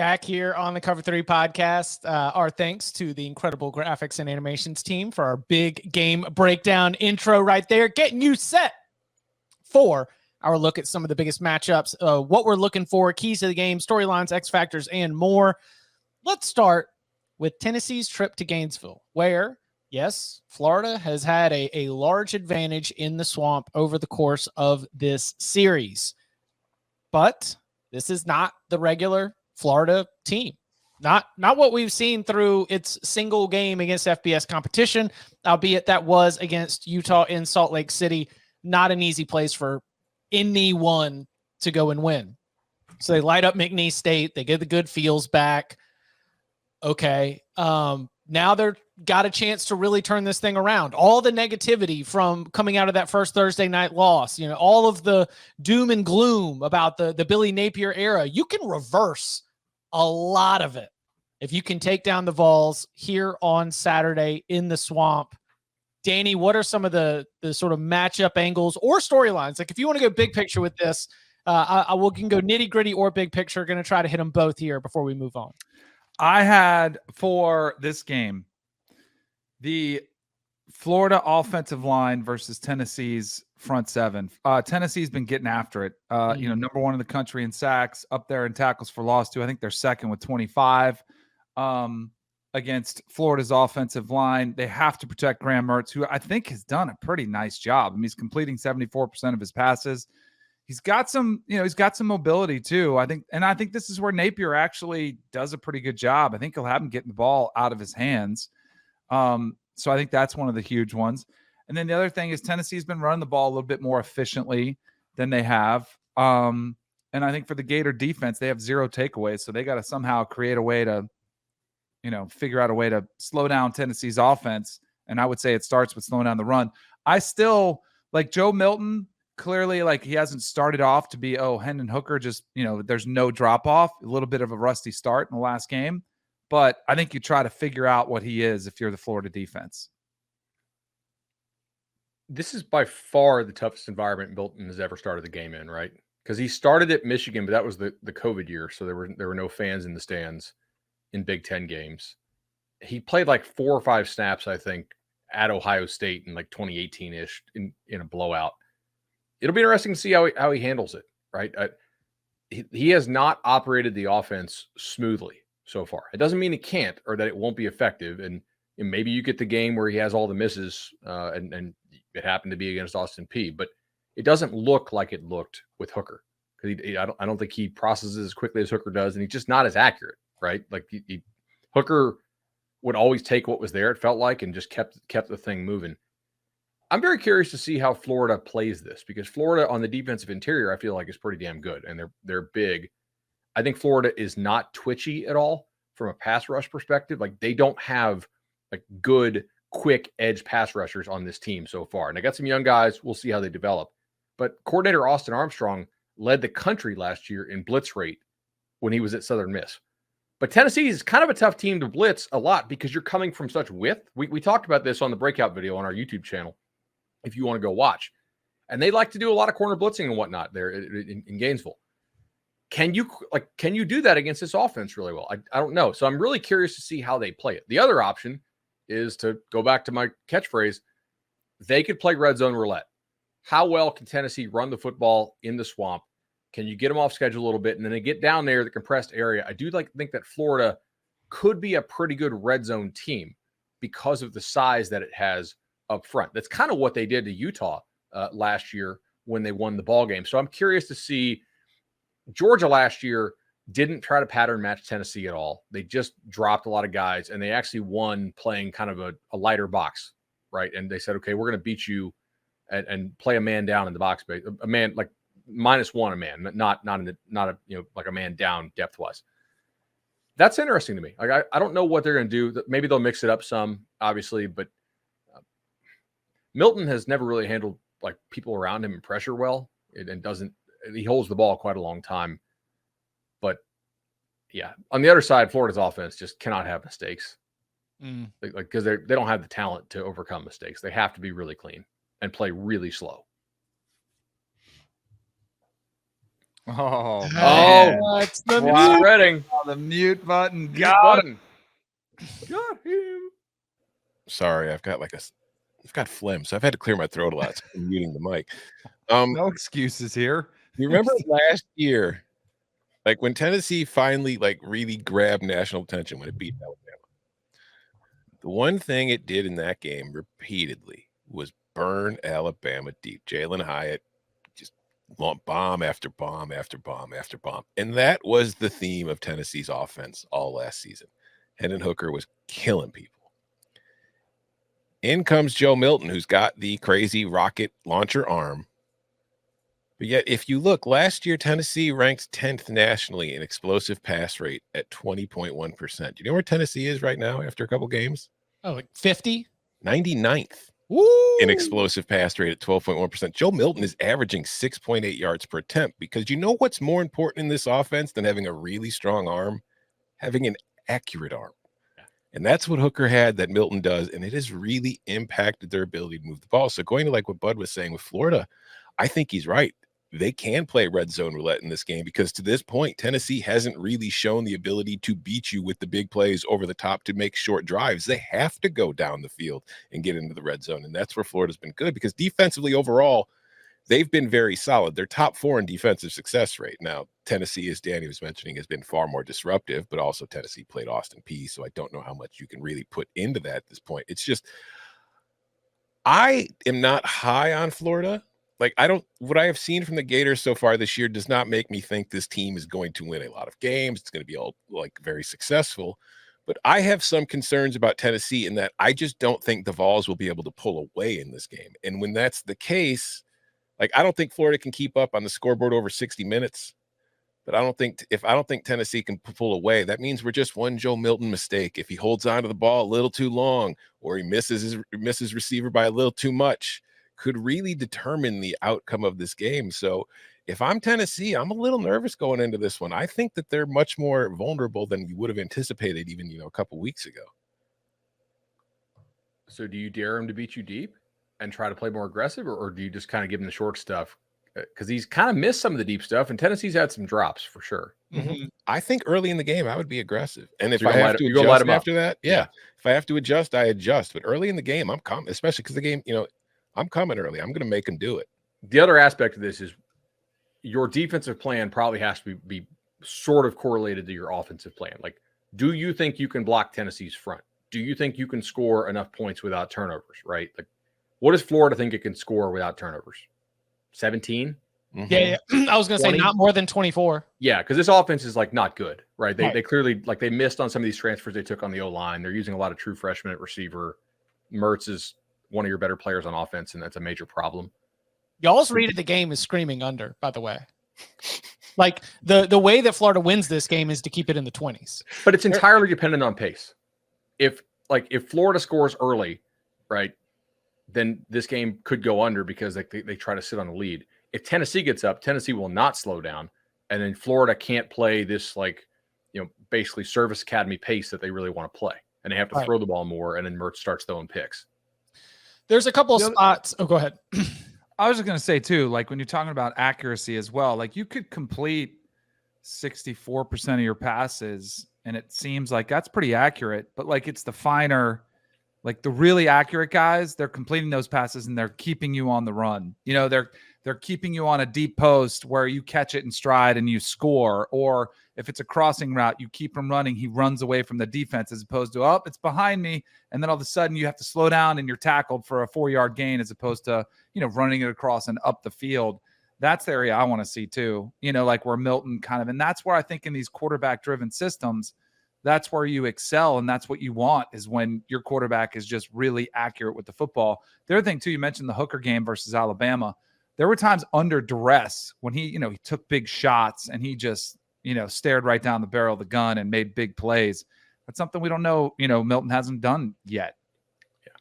back here on the Cover 3 podcast. Our thanks to the incredible graphics and animations team for our big game breakdown intro right there, getting you set for our look at some of the biggest matchups, what we're looking for, keys to the game, storylines, X factors, and more. Let's start with Tennessee's trip to Gainesville, where, yes, Florida has had a large advantage in the swamp over the course of this series. But this is not the regular Florida team. Not what we've seen through its single game against FBS competition, albeit that was against Utah in Salt Lake City. Not an easy place for anyone to go and win. So they light up McNeese State. They get the good feels back. Okay. Now they're got a chance to really turn this thing around. All the negativity from coming out of that first Thursday night loss, all of the doom and gloom about the Billy Napier era, you can reverse a lot of it if you can take down the Vols here on Saturday in the swamp. Danny, what are some of the sort of matchup angles or storylines? Like if you want to go big picture with this, we can go nitty gritty or big picture. Going to try to hit them both here before we move on. I had for this game the Florida offensive line versus Tennessee's front seven. Tennessee's been getting after it. Number one in the country in sacks, up there in tackles for loss too. I think they're second with 25 against Florida's offensive line. They have to protect Graham Mertz, who I think has done a pretty nice job. I mean, he's completing 74% of his passes. He's got some mobility too. I think this is where Napier actually does a pretty good job. I think he'll have him getting the ball out of his hands. So I think that's one of the huge ones. And then the other thing is Tennessee's been running the ball a little bit more efficiently than they have. And I think for the Gator defense, they have 0 takeaways. So they got to somehow create a way to, figure out a way to slow down Tennessee's offense. And I would say it starts with slowing down the run. I still like Joe Milton. Clearly, like he hasn't started off to be, Hendon Hooker, just, there's no drop off, a little bit of a rusty start in the last game. But I think you try to figure out what he is if you're the Florida defense. This is by far the toughest environment Milton has ever started the game in, right? Because he started at Michigan, but that was the COVID year, so there were no fans in the stands in Big Ten games. He played like 4 or 5 snaps, I think, at Ohio State in like 2018-ish in a blowout. It'll be interesting to see how he handles it, right? He has not operated the offense smoothly so far. It doesn't mean he can't or that it won't be effective. And maybe you get the game where he has all the misses and it happened to be against Austin Peay. But it doesn't look like it looked with Hooker because I don't think he processes as quickly as Hooker does, and he's just not as accurate, right? Like Hooker would always take what was there, it felt like, and just kept the thing moving. I'm very curious to see how Florida plays this because Florida on the defensive interior, I feel like is pretty damn good and they're big. I think Florida is not twitchy at all from a pass rush perspective. Like they don't have like good, quick edge pass rushers on this team so far. And I got some young guys. We'll see how they develop. But coordinator Austin Armstrong led the country last year in blitz rate when he was at Southern Miss. But Tennessee is kind of a tough team to blitz a lot because you're coming from such width. We talked about this on the breakout video on our YouTube channel if you want to go watch. And they like to do a lot of corner blitzing and whatnot there in Gainesville. Can you do that against this offense really well? I don't know. So I'm really curious to see how they play it. The other option is to go back to my catchphrase. They could play red zone roulette. How well can Tennessee run the football in the swamp? Can you get them off schedule a little bit? And then they get down there, the compressed area. I do think that Florida could be a pretty good red zone team because of the size that it has up front. That's kind of what they did to Utah last year when they won the ball game. So I'm curious to see. Georgia last year didn't try to pattern match Tennessee at all. They just dropped a lot of guys, and they actually won playing kind of a lighter box, right? And they said, okay, we're going to beat you and play a man down in the box base, a man like -1 a man, not like a man down depth wise. That's interesting to me. Like I don't know what they're going to do. Maybe they'll mix it up some, obviously, but Milton has never really handled like people around him and pressure well, and doesn't. He holds the ball quite a long time. But yeah, on the other side, Florida's offense just cannot have mistakes. Because they don't have the talent to overcome mistakes. They have to be really clean and play really slow. Oh, man. It's the It's Wow. spreading. the mute button. Mute Got button. Got him. Sorry, I've got phlegm, so I've had to clear my throat a lot. So I'm muting the mic. No excuses here. You remember last year, like when Tennessee finally like really grabbed national attention when it beat Alabama. The one thing it did in that game repeatedly was burn Alabama deep. Jalen Hyatt just bomb after bomb after bomb after bomb. And that was the theme of Tennessee's offense all last season. Hendon Hooker was killing people. In comes Joe Milton, who's got the crazy rocket launcher arm. But yet, if you look, last year, Tennessee ranked 10th nationally in explosive pass rate at 20.1%. Do you know where Tennessee is right now after a couple games? Oh, like 50? 99th Woo! in explosive pass rate at 12.1%. Joe Milton is averaging 6.8 yards per attempt because you know what's more important in this offense than having a really strong arm? Having an accurate arm. And that's what Hooker had that Milton does, and it has really impacted their ability to move the ball. So going to like what Bud was saying with Florida, I think he's right. They can play red zone roulette in this game because to this point, Tennessee hasn't really shown the ability to beat you with the big plays over the top to make short drives. They have to go down the field and get into the red zone, and that's where Florida's been good because defensively overall, they've been very solid. They're top 4 in defensive success rate. Now, Tennessee, as Danny was mentioning, has been far more disruptive, but also Tennessee played Austin Peay, so I don't know how much you can really put into that at this point. It's just, I am not high on Florida. Like, what I have seen from the Gators so far this year does not make me think this team is going to win a lot of games. It's going to be all like very successful. But I have some concerns about Tennessee in that I just don't think the Vols will be able to pull away in this game. And when that's the case, like, I don't think Florida can keep up on the scoreboard over 60 minutes, but I don't think Tennessee can pull away, that means we're just one Joe Milton mistake. If he holds on to the ball a little too long or he misses receiver by a little too much, could really determine the outcome of this game. So if I'm Tennessee, I'm a little nervous going into this one. I think that they're much more vulnerable than you would have anticipated even, a couple weeks ago. So do you dare him to beat you deep and try to play more aggressive, or do you just kind of give him the short stuff? Because he's kind of missed some of the deep stuff, and Tennessee's had some drops for sure. Mm-hmm. I think early in the game, I would be aggressive. And if So I have to adjust after that, Yeah. If I have to adjust, I adjust. But early in the game, I'm coming, especially because the game, I'm coming early. I'm going to make him do it. The other aspect of this is your defensive plan probably has to be sort of correlated to your offensive plan. Like, do you think you can block Tennessee's front? Do you think you can score enough points without turnovers, right? Like, what does Florida think it can score without turnovers? 17? Mm-hmm. Yeah. I was going to say not more than 24. Yeah, because this offense is like not good, right? They clearly, like, they missed on some of these transfers they took on the O-line. They're using a lot of true freshmen at receiver. Mertz is one of your better players on offense, and that's a major problem. Y'all's read of the game is screaming under, by the way. Like, the way that Florida wins this game is to keep it in the 20s. But it's entirely dependent on pace. If Florida scores early, right, then this game could go under because they try to sit on the lead. If Tennessee gets up, Tennessee will not slow down, and then Florida can't play this, like, basically service academy pace that they really want to play, and they have to throw the ball more, and then Mertz starts throwing picks. There's a couple of spots. Oh, go ahead. I was just going to say, too, like when you're talking about accuracy as well, like you could complete 64% of your passes, and it seems like that's pretty accurate. But like it's the finer, like the really accurate guys, they're completing those passes and they're keeping you on the run. They're keeping you on a deep post where you catch it in stride and you score. Or if it's a crossing route, you keep him running. He runs away from the defense as opposed to, it's behind me. And then all of a sudden you have to slow down and you're tackled for a 4-yard gain as opposed to, running it across and up the field. That's the area I want to see too, like where Milton kind of, and that's where I think in these quarterback driven systems, that's where you excel. And that's what you want is when your quarterback is just really accurate with the football. The other thing too, you mentioned the Hooker game versus Alabama. There were times under duress when he took big shots and he just, stared right down the barrel of the gun and made big plays. That's something we don't know, Milton hasn't done yet. Yeah.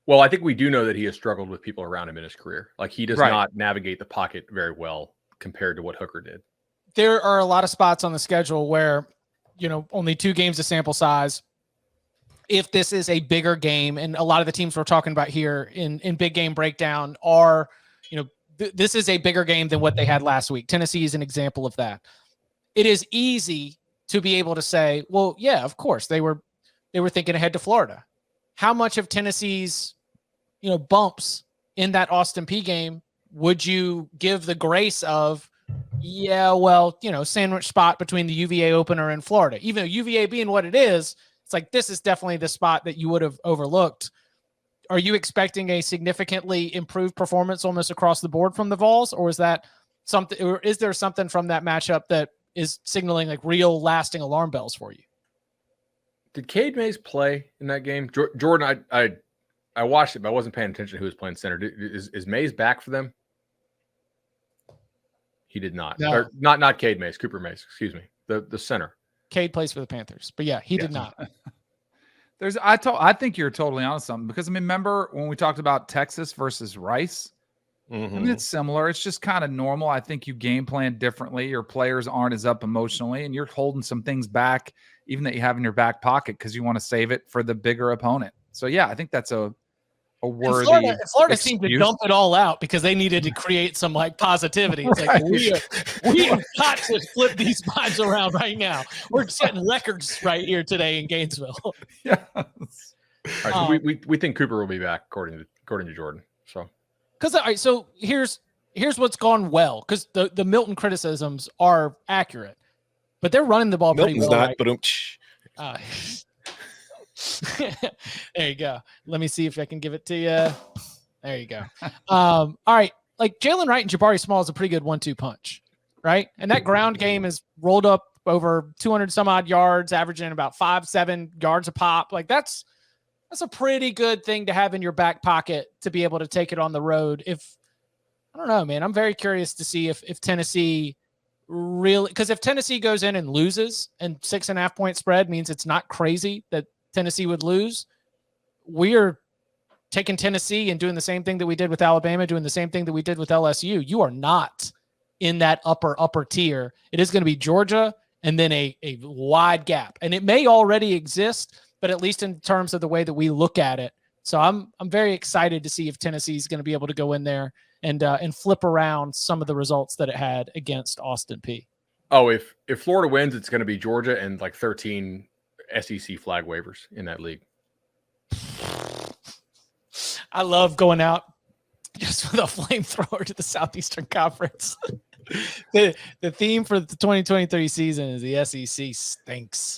Well, I think we do know that he has struggled with people around him in his career. Like he does not navigate the pocket very well compared to what Hooker did. There are a lot of spots on the schedule where, only 2 games of sample size. If this is a bigger game, and a lot of the teams we're talking about here in big game breakdown are, this is a bigger game than what they had last week. Tennessee is an example of that. It is easy to be able to say, well, yeah, of course they were thinking ahead to Florida. How much of Tennessee's, bumps in that Austin Peay game would you give the grace of, yeah, well, sandwich spot between the UVA opener and Florida, even though UVA being what it is, it's like, this is definitely the spot that you would have overlooked. Are you expecting a significantly improved performance almost across the board from the Vols, or is that something, or is there something from that matchup that is signaling like real lasting alarm bells for you? Did Cade Mays play in that game? Jordan, I watched it, but I wasn't paying attention to who was playing center. Is Mays back for them? He did not. No. Or not Cade Mays, Cooper Mays, excuse me. The center. Cade plays for the Panthers, but yeah, he did not. I think you're totally on something, because remember when we talked about Texas versus Rice? Mm-hmm. I mean, it's similar. It's just kind of normal. I think you game plan differently. Your players aren't as up emotionally, and you're holding some things back, even that you have in your back pocket, because you want to save it for the bigger opponent. So yeah, I think that's a worthy. Florida seemed to dump it all out because they needed to create some positivity. It's like, we have got to flip these vibes around right now. We're setting records right here today in Gainesville. Yes. All right, so we think Cooper will be back according to Jordan. So here's what's gone well, because the Milton criticisms are accurate, but they're running the ball pretty well. Milton's not, right? There you go. Let me see if I can give it to you. There you go. All right. Like Jalen Wright and Jabari Small is a pretty good 1-2 punch, right? And that ground game is rolled up over 200 some odd yards, averaging about 5-7 yards a pop. Like that's a pretty good thing to have in your back pocket to be able to take it on the road. I don't know, man, I'm very curious to see if Tennessee really, because if Tennessee goes in and loses, and 6.5 point spread means it's not crazy that Tennessee would lose, we're taking Tennessee and doing the same thing that we did with Alabama, doing the same thing that we did with LSU. You are not in that upper tier. It is going to be Georgia and then a wide gap. And it may already exist, but at least in terms of the way that we look at it. So I'm very excited to see if Tennessee is going to be able to go in there and flip around some of the results that it had against Austin Peay. Oh, if Florida wins, it's going to be Georgia and like 13 SEC flag waivers in that league. I love going out just with a flamethrower to the Southeastern Conference. The theme for the 2023 season is the SEC stinks.